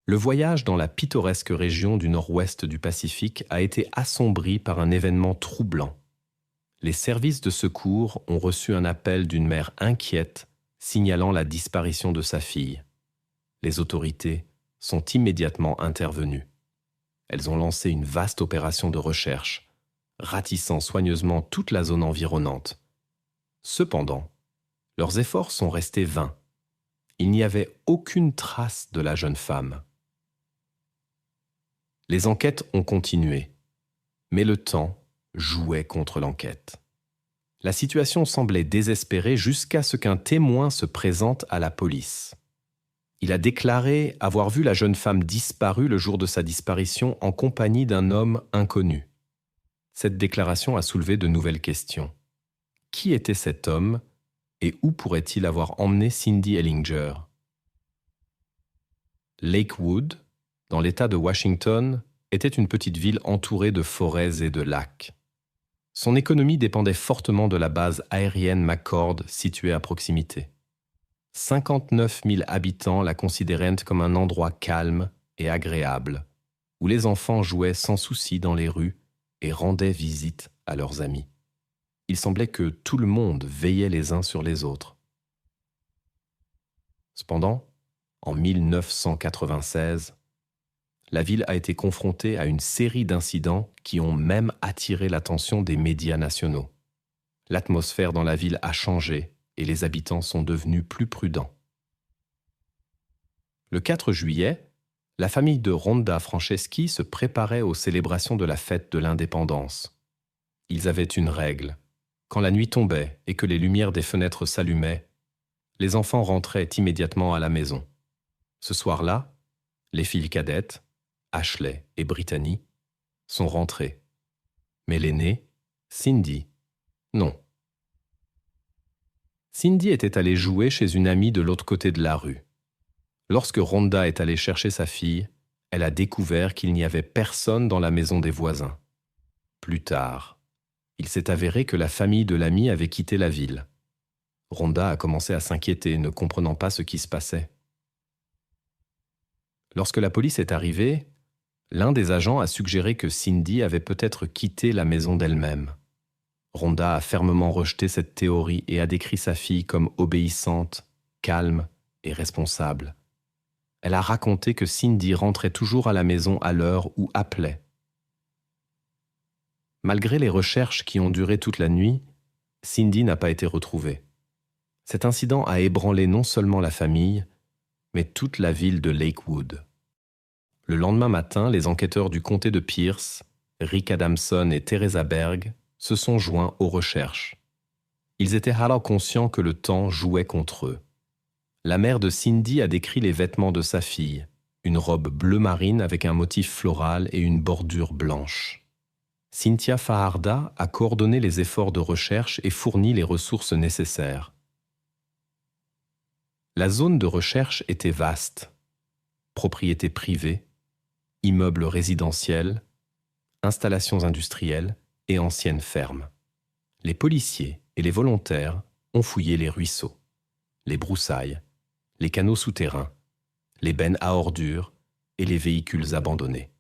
Le voyage dans la pittoresque région du nord-ouest du Pacifique a été assombri par un événement troublant. Les services de secours ont reçu un appel d'une mère inquiète signalant la disparition de sa fille. Les autorités sont immédiatement intervenues. Elles ont lancé une vaste opération de recherche, ratissant soigneusement toute la zone environnante. Cependant, leurs efforts sont restés vains. Il n'y avait aucune trace de la jeune femme. Les enquêtes ont continué, mais le temps jouait contre l'enquête. La situation semblait désespérée jusqu'à ce qu'un témoin se présente à la police. Il a déclaré avoir vu la jeune femme disparue le jour de sa disparition en compagnie d'un homme inconnu. Cette déclaration a soulevé de nouvelles questions. Qui était cet homme et où pourrait-il avoir emmené Cindy Ellinger? Lakewood, dans l'État de Washington, était une petite ville entourée de forêts et de lacs. Son économie dépendait fortement de la base aérienne McCord située à proximité. 59 000 habitants la considéraient comme un endroit calme et agréable, où les enfants jouaient sans souci dans les rues et rendaient visite à leurs amis. Il semblait que tout le monde veillait les uns sur les autres. Cependant, en 1996, la ville a été confrontée à une série d'incidents qui ont même attiré l'attention des médias nationaux. L'atmosphère dans la ville a changé et les habitants sont devenus plus prudents. Le 4 juillet, la famille de Rhonda Franceschi se préparait aux célébrations de la fête de l'indépendance. Ils avaient une règle. Quand la nuit tombait et que les lumières des fenêtres s'allumaient, les enfants rentraient immédiatement à la maison. Ce soir-là, les filles cadettes, Ashley et Brittany, sont rentrées. Mais l'aînée, Cindy, non. Cindy était allée jouer chez une amie de l'autre côté de la rue. Lorsque Rhonda est allée chercher sa fille, elle a découvert qu'il n'y avait personne dans la maison des voisins. Plus tard, il s'est avéré que la famille de l'amie avait quitté la ville. Rhonda a commencé à s'inquiéter, ne comprenant pas ce qui se passait. Lorsque la police est arrivée, l'un des agents a suggéré que Cindy avait peut-être quitté la maison d'elle-même. Rhonda a fermement rejeté cette théorie et a décrit sa fille comme obéissante, calme et responsable. Elle a raconté que Cindy rentrait toujours à la maison à l'heure où appelait. Malgré les recherches qui ont duré toute la nuit, Cindy n'a pas été retrouvée. Cet incident a ébranlé non seulement la famille, mais toute la ville de Lakewood. Le lendemain matin, les enquêteurs du comté de Pierce, Rick Adamson et Teresa Berg, se sont joints aux recherches. Ils étaient alors conscients que le temps jouait contre eux. La mère de Cindy a décrit les vêtements de sa fille, une robe bleu marine avec un motif floral et une bordure blanche. Cynthia Fajarda a coordonné les efforts de recherche et fourni les ressources nécessaires. La zone de recherche était vaste. Propriétés privées, immeubles résidentiels, installations industrielles et anciennes fermes. Les policiers et les volontaires ont fouillé les ruisseaux, les broussailles, les canaux souterrains, les bennes à ordures et les véhicules abandonnés.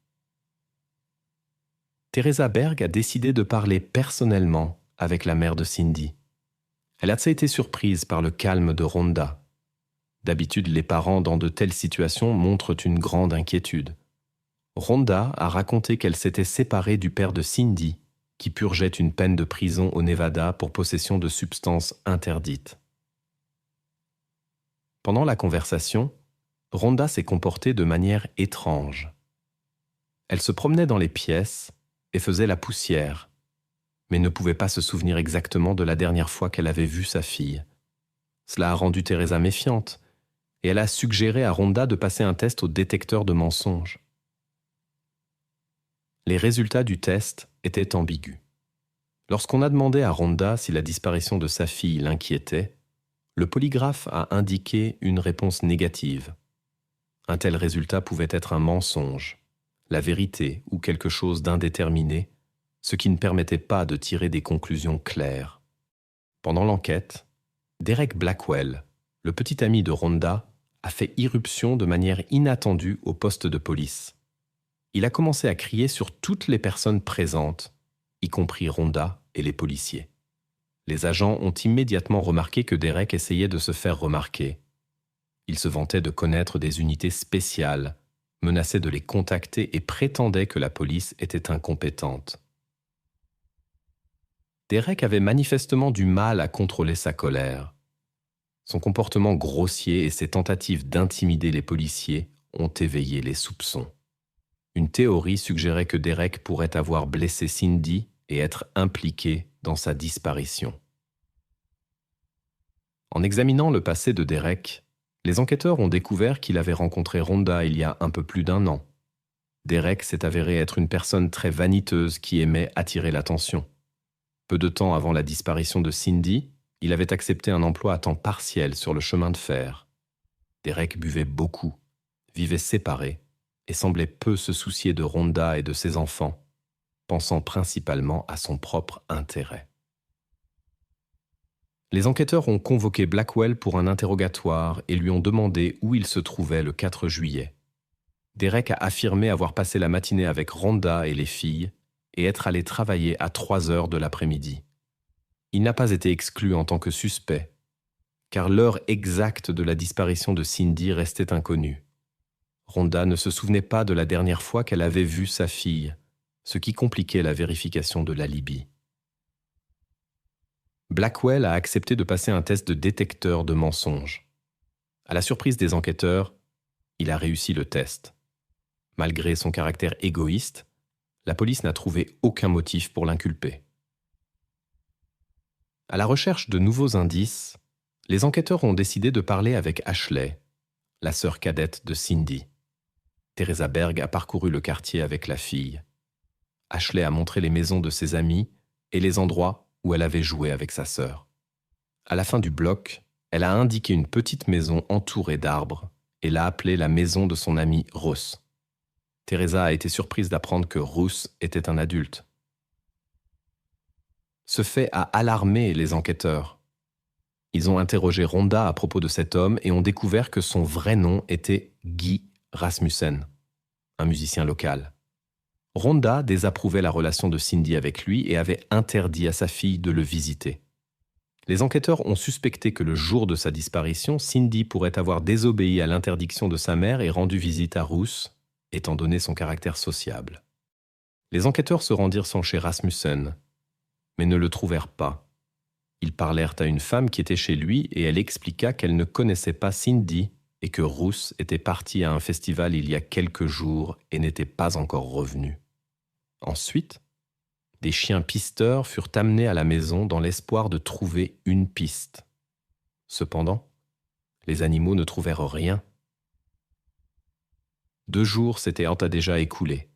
Teresa Berg a décidé de parler personnellement avec la mère de Cindy. Elle a été surprise par le calme de Rhonda. D'habitude, les parents dans de telles situations montrent une grande inquiétude. Rhonda a raconté qu'elle s'était séparée du père de Cindy, qui purgeait une peine de prison au Nevada pour possession de substances interdites. Pendant la conversation, Rhonda s'est comportée de manière étrange. Elle se promenait dans les pièces et faisait la poussière, mais ne pouvait pas se souvenir exactement de la dernière fois qu'elle avait vu sa fille. Cela a rendu Teresa méfiante, et elle a suggéré à Rhonda de passer un test au détecteur de mensonges. Les résultats du test étaient ambigus. Lorsqu'on a demandé à Rhonda si la disparition de sa fille l'inquiétait, le polygraphe a indiqué une réponse négative. Un tel résultat pouvait être un mensonge, la vérité ou quelque chose d'indéterminé, ce qui ne permettait pas de tirer des conclusions claires. Pendant l'enquête, Derek Blackwell, le petit ami de Rhonda, a fait irruption de manière inattendue au poste de police. Il a commencé à crier sur toutes les personnes présentes, y compris Rhonda et les policiers. Les agents ont immédiatement remarqué que Derek essayait de se faire remarquer. Il se vantait de connaître des unités spéciales, menaçait de les contacter et prétendait que la police était incompétente. Derek avait manifestement du mal à contrôler sa colère. Son comportement grossier et ses tentatives d'intimider les policiers ont éveillé les soupçons. Une théorie suggérait que Derek pourrait avoir blessé Cindy et être impliqué dans sa disparition. En examinant le passé de Derek, les enquêteurs ont découvert qu'il avait rencontré Rhonda il y a un peu plus d'1 an. Derek s'est avéré être une personne très vaniteuse qui aimait attirer l'attention. Peu de temps avant la disparition de Cindy, il avait accepté un emploi à temps partiel sur le chemin de fer. Derek buvait beaucoup, vivait séparé et semblait peu se soucier de Rhonda et de ses enfants, pensant principalement à son propre intérêt. Les enquêteurs ont convoqué Blackwell pour un interrogatoire et lui ont demandé où il se trouvait le 4 juillet. Derek a affirmé avoir passé la matinée avec Rhonda et les filles et être allé travailler à 3 heures de l'après-midi. Il n'a pas été exclu en tant que suspect, car l'heure exacte de la disparition de Cindy restait inconnue. Rhonda ne se souvenait pas de la dernière fois qu'elle avait vu sa fille, ce qui compliquait la vérification de l'alibi. Blackwell a accepté de passer un test de détecteur de mensonges. À la surprise des enquêteurs, il a réussi le test. Malgré son caractère égoïste, la police n'a trouvé aucun motif pour l'inculper. À la recherche de nouveaux indices, les enquêteurs ont décidé de parler avec Ashley, la sœur cadette de Cindy. Teresa Berg a parcouru le quartier avec la fille. Ashley a montré les maisons de ses amis et les endroits où elle avait joué avec sa sœur. À la fin du bloc, elle a indiqué une petite maison entourée d'arbres et l'a appelée la maison de son ami Russ. Teresa a été surprise d'apprendre que Russ était un adulte. Ce fait a alarmé les enquêteurs. Ils ont interrogé Rhonda à propos de cet homme et ont découvert que son vrai nom était Guy Rasmussen, un musicien local. Rhonda désapprouvait la relation de Cindy avec lui et avait interdit à sa fille de le visiter. Les enquêteurs ont suspecté que le jour de sa disparition, Cindy pourrait avoir désobéi à l'interdiction de sa mère et rendu visite à Russ, étant donné son caractère sociable. Les enquêteurs se rendirent chez Rasmussen, mais ne le trouvèrent pas. Ils parlèrent à une femme qui était chez lui et elle expliqua qu'elle ne connaissait pas Cindy et que Russ était parti à un festival il y a quelques jours et n'était pas encore revenu. Ensuite, des chiens pisteurs furent amenés à la maison dans l'espoir de trouver une piste. Cependant, les animaux ne trouvèrent rien. 2 jours s'étaient déjà écoulés,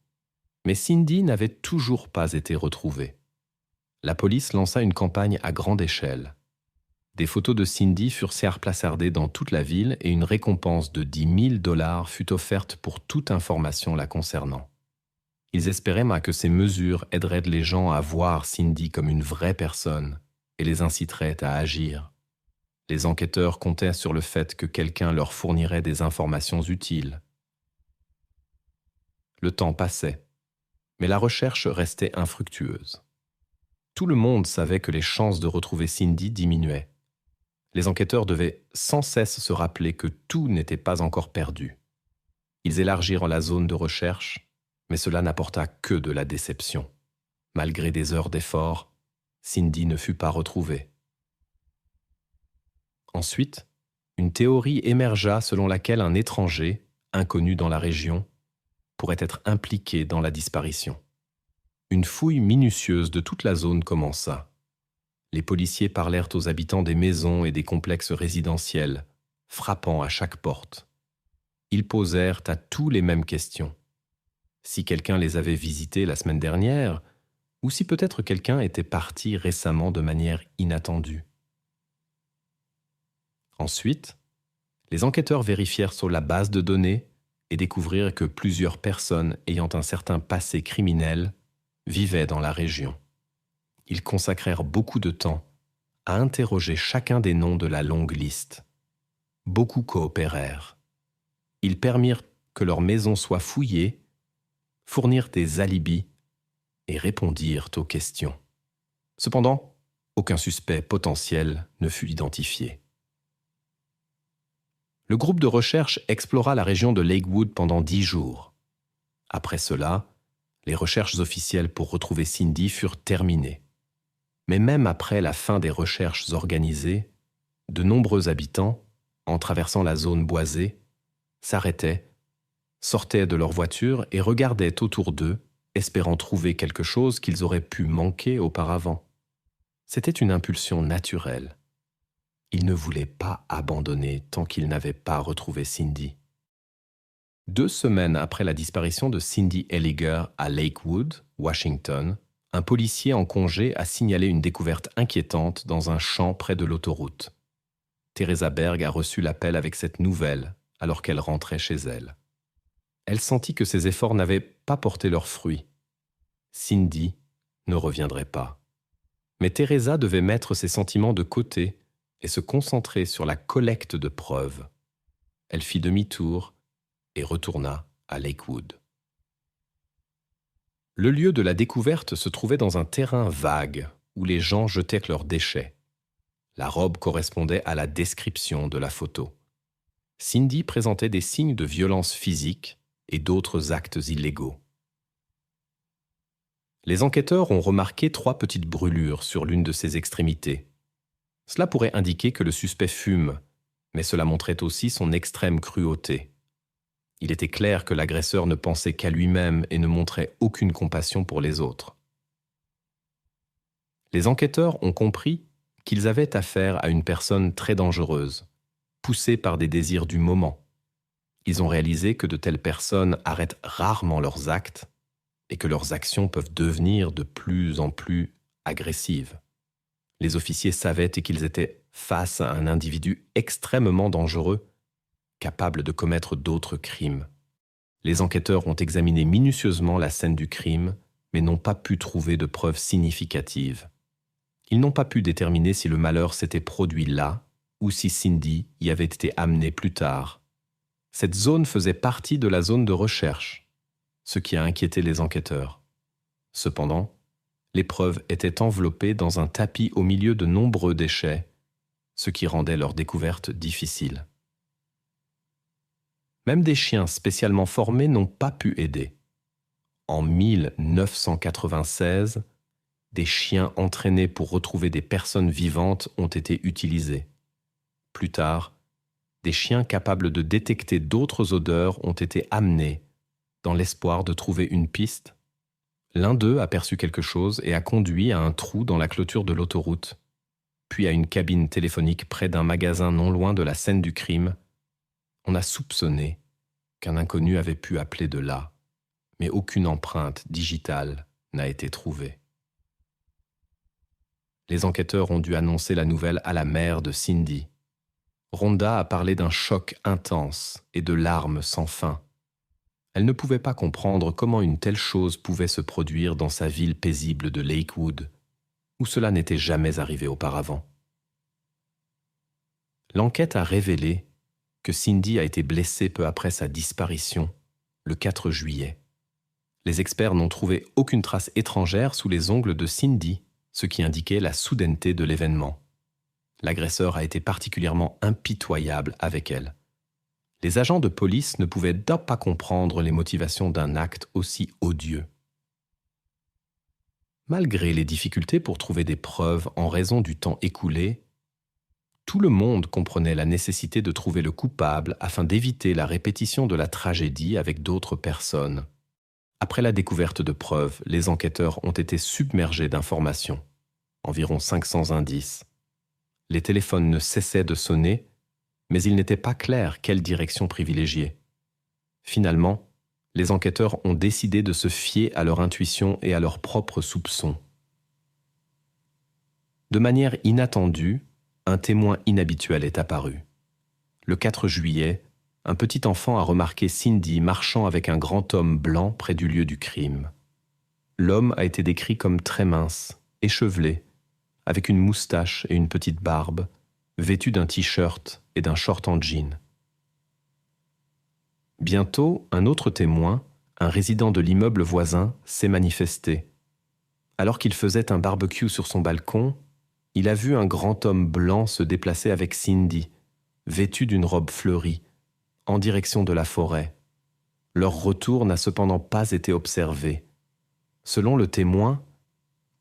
mais Cindy n'avait toujours pas été retrouvée. La police lança une campagne à grande échelle. Des photos de Cindy furent placardées dans toute la ville et une récompense de $10 000 fut offerte pour toute information la concernant. Ils espéraient que ces mesures aideraient les gens à voir Cindy comme une vraie personne et les inciteraient à agir. Les enquêteurs comptaient sur le fait que quelqu'un leur fournirait des informations utiles. Le temps passait, mais la recherche restait infructueuse. Tout le monde savait que les chances de retrouver Cindy diminuaient. Les enquêteurs devaient sans cesse se rappeler que tout n'était pas encore perdu. Ils élargirent la zone de recherche, mais cela n'apporta que de la déception. Malgré des heures d'effort, Cindy ne fut pas retrouvée. Ensuite, une théorie émergea selon laquelle un étranger, inconnu dans la région, pourrait être impliqué dans la disparition. Une fouille minutieuse de toute la zone commença. Les policiers parlèrent aux habitants des maisons et des complexes résidentiels, frappant à chaque porte. Ils posèrent à tous les mêmes questions. Si quelqu'un les avait visités la semaine dernière, ou si peut-être quelqu'un était parti récemment de manière inattendue. Ensuite, les enquêteurs vérifièrent sur la base de données et découvrirent que plusieurs personnes ayant un certain passé criminel vivaient dans la région. Ils consacrèrent beaucoup de temps à interroger chacun des noms de la longue liste. Beaucoup coopérèrent. Ils permirent que leur maison soit fouillée, fournirent des alibis et répondirent aux questions. Cependant, aucun suspect potentiel ne fut identifié. Le groupe de recherche explora la région de Lakewood pendant 10 jours. Après cela, les recherches officielles pour retrouver Cindy furent terminées. Mais même après la fin des recherches organisées, de nombreux habitants, en traversant la zone boisée, s'arrêtaient, sortaient de leur voiture et regardaient autour d'eux, espérant trouver quelque chose qu'ils auraient pu manquer auparavant. C'était une impulsion naturelle. Ils ne voulaient pas abandonner tant qu'ils n'avaient pas retrouvé Cindy. 2 semaines après la disparition de Cindy Elliger à Lakewood, Washington, un policier en congé a signalé une découverte inquiétante dans un champ près de l'autoroute. Teresa Berg a reçu l'appel avec cette nouvelle alors qu'elle rentrait chez elle. Elle sentit que ses efforts n'avaient pas porté leurs fruits. Cindy ne reviendrait pas. Mais Teresa devait mettre ses sentiments de côté et se concentrer sur la collecte de preuves. Elle fit demi-tour et retourna à Lakewood. Le lieu de la découverte se trouvait dans un terrain vague où les gens jetaient leurs déchets. La robe correspondait à la description de la photo. Cindy présentait des signes de violence physique et d'autres actes illégaux. Les enquêteurs ont remarqué 3 petites brûlures sur l'une de ses extrémités. Cela pourrait indiquer que le suspect fume, mais cela montrait aussi son extrême cruauté. Il était clair que l'agresseur ne pensait qu'à lui-même et ne montrait aucune compassion pour les autres. Les enquêteurs ont compris qu'ils avaient affaire à une personne très dangereuse, poussée par des désirs du moment. Ils ont réalisé que de telles personnes arrêtent rarement leurs actes et que leurs actions peuvent devenir de plus en plus agressives. Les officiers savaient qu'ils étaient face à un individu extrêmement dangereux, capable de commettre d'autres crimes. Les enquêteurs ont examiné minutieusement la scène du crime, mais n'ont pas pu trouver de preuves significatives. Ils n'ont pas pu déterminer si le malheur s'était produit là ou si Cindy y avait été amenée plus tard. Cette zone faisait partie de la zone de recherche, ce qui a inquiété les enquêteurs. Cependant, les preuves étaient enveloppées dans un tapis au milieu de nombreux déchets, ce qui rendait leur découverte difficile. Même des chiens spécialement formés n'ont pas pu aider. En 1996, des chiens entraînés pour retrouver des personnes vivantes ont été utilisés. Plus tard, des chiens capables de détecter d'autres odeurs ont été amenés dans l'espoir de trouver une piste. L'un d'eux aperçut quelque chose et a conduit à un trou dans la clôture de l'autoroute, puis à une cabine téléphonique près d'un magasin non loin de la scène du crime. On a soupçonné qu'un inconnu avait pu appeler de là, mais aucune empreinte digitale n'a été trouvée. Les enquêteurs ont dû annoncer la nouvelle à la mère de Cindy. Rhonda a parlé d'un choc intense et de larmes sans fin. Elle ne pouvait pas comprendre comment une telle chose pouvait se produire dans sa ville paisible de Lakewood, où cela n'était jamais arrivé auparavant. L'enquête a révélé que Cindy a été blessée peu après sa disparition, le 4 juillet. Les experts n'ont trouvé aucune trace étrangère sous les ongles de Cindy, ce qui indiquait la soudaineté de l'événement. L'agresseur a été particulièrement impitoyable avec elle. Les agents de police ne pouvaient pas comprendre les motivations d'un acte aussi odieux. Malgré les difficultés pour trouver des preuves en raison du temps écoulé, tout le monde comprenait la nécessité de trouver le coupable afin d'éviter la répétition de la tragédie avec d'autres personnes. Après la découverte de preuves, les enquêteurs ont été submergés d'informations. Environ 500 indices. Les téléphones ne cessaient de sonner, mais il n'était pas clair quelle direction privilégier. Finalement, les enquêteurs ont décidé de se fier à leur intuition et à leurs propres soupçons. De manière inattendue, un témoin inhabituel est apparu. Le 4 juillet, un petit enfant a remarqué Cindy marchant avec un grand homme blanc près du lieu du crime. L'homme a été décrit comme très mince, échevelé, avec une moustache et une petite barbe, vêtu d'un t-shirt et d'un short en jean. Bientôt, un autre témoin, un résident de l'immeuble voisin, s'est manifesté. Alors qu'il faisait un barbecue sur son balcon, il a vu un grand homme blanc se déplacer avec Cindy, vêtu d'une robe fleurie, en direction de la forêt. Leur retour n'a cependant pas été observé. Selon le témoin,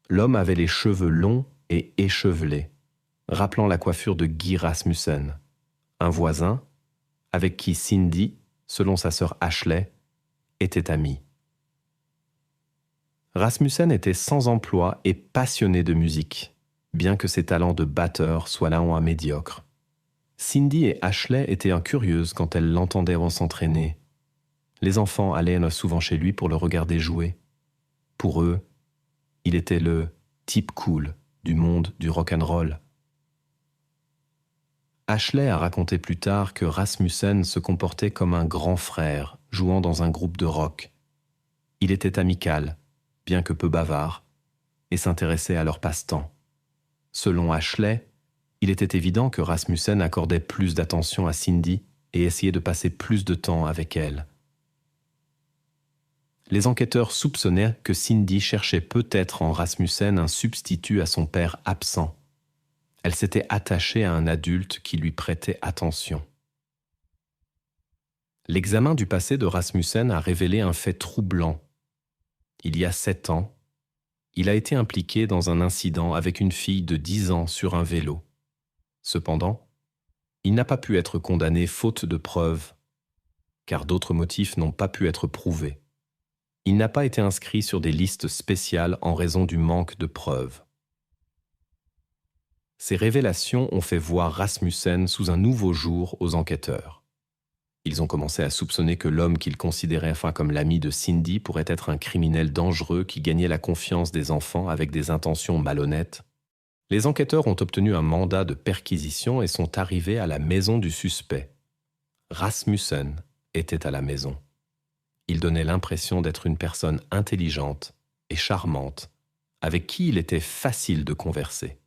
l'homme avait les cheveux longs et échevelés, rappelant la coiffure de Guy Rasmussen, un voisin avec qui Cindy, selon sa sœur Ashley, était amie. Rasmussen était sans emploi et passionné de musique, bien que ses talents de batteur soient là en médiocre. Cindy et Ashley étaient incurieuses quand elles l'entendaient s'entraîner. Les enfants allaient souvent chez lui pour le regarder jouer. Pour eux, il était le type cool du monde du rock'n'roll. Ashley a raconté plus tard que Rasmussen se comportait comme un grand frère jouant dans un groupe de rock. Il était amical, bien que peu bavard, et s'intéressait à leur passe-temps. Selon Ashley, il était évident que Rasmussen accordait plus d'attention à Cindy et essayait de passer plus de temps avec elle. Les enquêteurs soupçonnaient que Cindy cherchait peut-être en Rasmussen un substitut à son père absent. Elle s'était attachée à un adulte qui lui prêtait attention. L'examen du passé de Rasmussen a révélé un fait troublant. Il y a 7 ans, il a été impliqué dans un incident avec une fille de 10 ans sur un vélo. Cependant, il n'a pas pu être condamné faute de preuves, car d'autres motifs n'ont pas pu être prouvés. Il n'a pas été inscrit sur des listes spéciales en raison du manque de preuves. Ces révélations ont fait voir Rasmussen sous un nouveau jour aux enquêteurs. Ils ont commencé à soupçonner que l'homme qu'ils considéraient comme l'ami de Cindy pourrait être un criminel dangereux qui gagnait la confiance des enfants avec des intentions malhonnêtes. Les enquêteurs ont obtenu un mandat de perquisition et sont arrivés à la maison du suspect. Rasmussen était à la maison. Il donnait l'impression d'être une personne intelligente et charmante, avec qui il était facile de converser.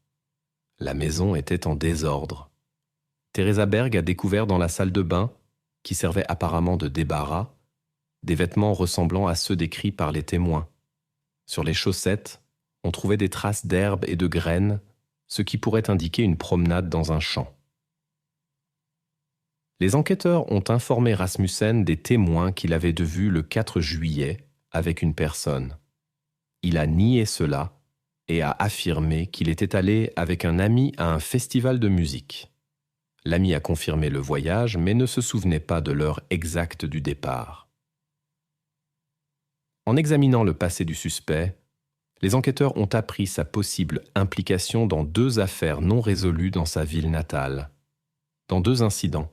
La maison était en désordre. Teresa Berg a découvert dans la salle de bain, qui servait apparemment de débarras, des vêtements ressemblant à ceux décrits par les témoins. Sur les chaussettes, on trouvait des traces d'herbes et de graines, ce qui pourrait indiquer une promenade dans un champ. Les enquêteurs ont informé Rasmussen des témoins qu'il avait vus le 4 juillet avec une personne. Il a nié cela et a affirmé qu'il était allé avec un ami à un festival de musique. L'ami a confirmé le voyage, mais ne se souvenait pas de l'heure exacte du départ. En examinant le passé du suspect, les enquêteurs ont appris sa possible implication dans 2 affaires non résolues dans sa ville natale. Dans 2 incidents,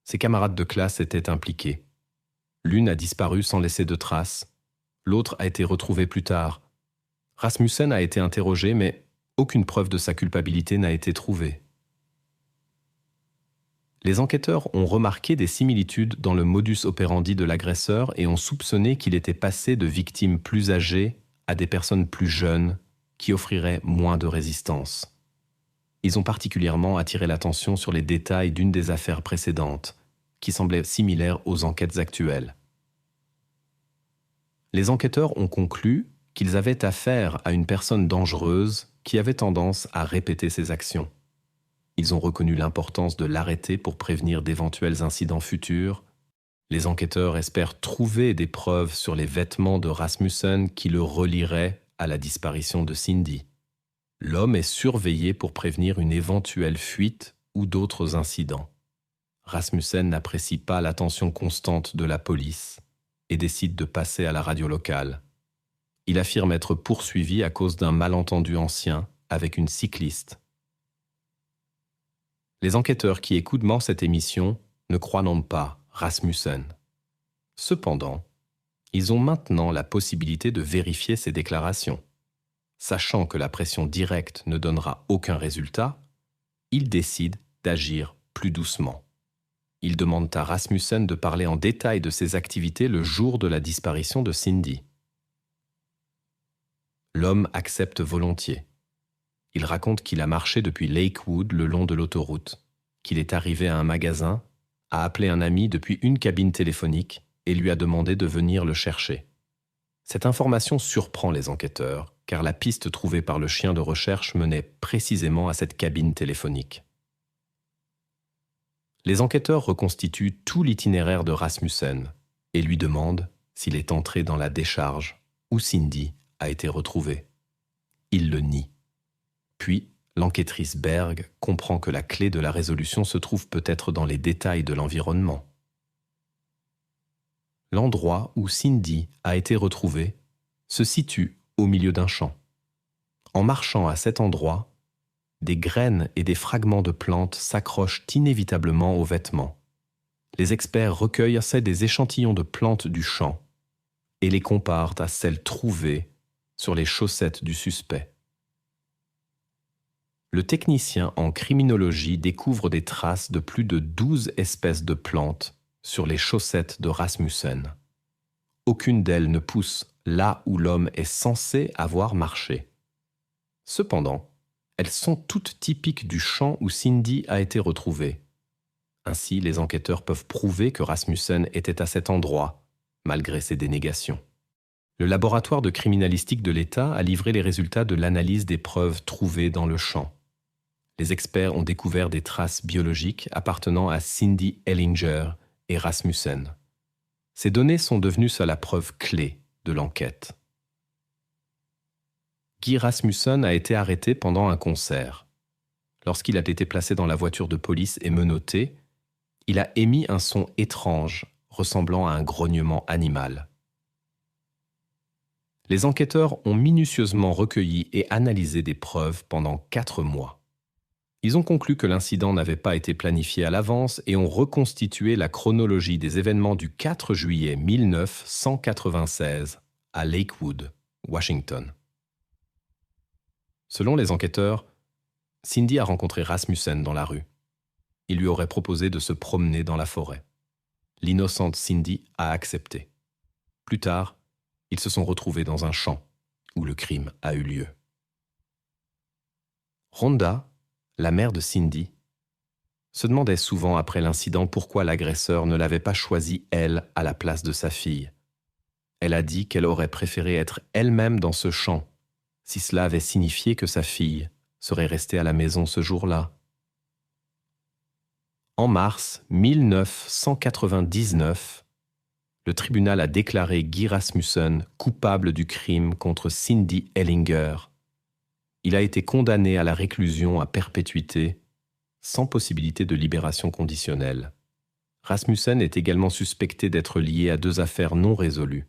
ses camarades de classe étaient impliqués. L'une a disparu sans laisser de traces, l'autre a été retrouvée plus tard. Rasmussen a été interrogé, mais aucune preuve de sa culpabilité n'a été trouvée. Les enquêteurs ont remarqué des similitudes dans le modus operandi de l'agresseur et ont soupçonné qu'il était passé de victimes plus âgées à des personnes plus jeunes qui offriraient moins de résistance. Ils ont particulièrement attiré l'attention sur les détails d'une des affaires précédentes, qui semblaient similaires aux enquêtes actuelles. Les enquêteurs ont conclu qu'ils avaient affaire à une personne dangereuse qui avait tendance à répéter ses actions. Ils ont reconnu l'importance de l'arrêter pour prévenir d'éventuels incidents futurs. Les enquêteurs espèrent trouver des preuves sur les vêtements de Rasmussen qui le relieraient à la disparition de Cindy. L'homme est surveillé pour prévenir une éventuelle fuite ou d'autres incidents. Rasmussen n'apprécie pas l'attention constante de la police et décide de passer à la radio locale. Il affirme être poursuivi à cause d'un malentendu ancien avec une cycliste. Les enquêteurs qui écoutent cette émission ne croient non pas Rasmussen. Cependant, ils ont maintenant la possibilité de vérifier ces déclarations. Sachant que la pression directe ne donnera aucun résultat, ils décident d'agir plus doucement. Ils demandent à Rasmussen de parler en détail de ses activités le jour de la disparition de Cindy. L'homme accepte volontiers. Il raconte qu'il a marché depuis Lakewood le long de l'autoroute, qu'il est arrivé à un magasin, a appelé un ami depuis une cabine téléphonique et lui a demandé de venir le chercher. Cette information surprend les enquêteurs, car la piste trouvée par le chien de recherche menait précisément à cette cabine téléphonique. Les enquêteurs reconstituent tout l'itinéraire de Rasmussen et lui demandent s'il est entré dans la décharge où Cindy a été retrouvée. Il le nie. Puis, l'enquêtrice Berg comprend que la clé de la résolution se trouve peut-être dans les détails de l'environnement. L'endroit où Cindy a été retrouvée se situe au milieu d'un champ. En marchant à cet endroit, des graines et des fragments de plantes s'accrochent inévitablement aux vêtements. Les experts recueillent des échantillons de plantes du champ et les comparent à celles trouvées sur les chaussettes du suspect. Le technicien en criminologie découvre des traces de plus de 12 espèces de plantes sur les chaussettes de Rasmussen. Aucune d'elles ne pousse là où l'homme est censé avoir marché. Cependant, elles sont toutes typiques du champ où Cindy a été retrouvée. Ainsi, les enquêteurs peuvent prouver que Rasmussen était à cet endroit, malgré ses dénégations. Le laboratoire de criminalistique de l'État a livré les résultats de l'analyse des preuves trouvées dans le champ. Les experts ont découvert des traces biologiques appartenant à Cindy Ellinger et Rasmussen. Ces données sont devenues la preuve clé de l'enquête. Guy Rasmussen a été arrêté pendant un concert. Lorsqu'il a été placé dans la voiture de police et menotté, il a émis un son étrange, ressemblant à un grognement animal. Les enquêteurs ont minutieusement recueilli et analysé des preuves pendant 4 mois. Ils ont conclu que l'incident n'avait pas été planifié à l'avance et ont reconstitué la chronologie des événements du 4 juillet 1996 à Lakewood, Washington. Selon les enquêteurs, Cindy a rencontré Rasmussen dans la rue. Il lui aurait proposé de se promener dans la forêt. L'innocente Cindy a accepté. Plus tard, ils se sont retrouvés dans un champ où le crime a eu lieu. Rhonda, la mère de Cindy, se demandait souvent après l'incident pourquoi l'agresseur ne l'avait pas choisie, elle, à la place de sa fille. Elle a dit qu'elle aurait préféré être elle-même dans ce champ, si cela avait signifié que sa fille serait restée à la maison ce jour-là. En mars 1999, le tribunal a déclaré Guy Rasmussen coupable du crime contre Cindy Ellinger. Il a été condamné à la réclusion à perpétuité, sans possibilité de libération conditionnelle. Rasmussen est également suspecté d'être lié à 2 affaires non résolues.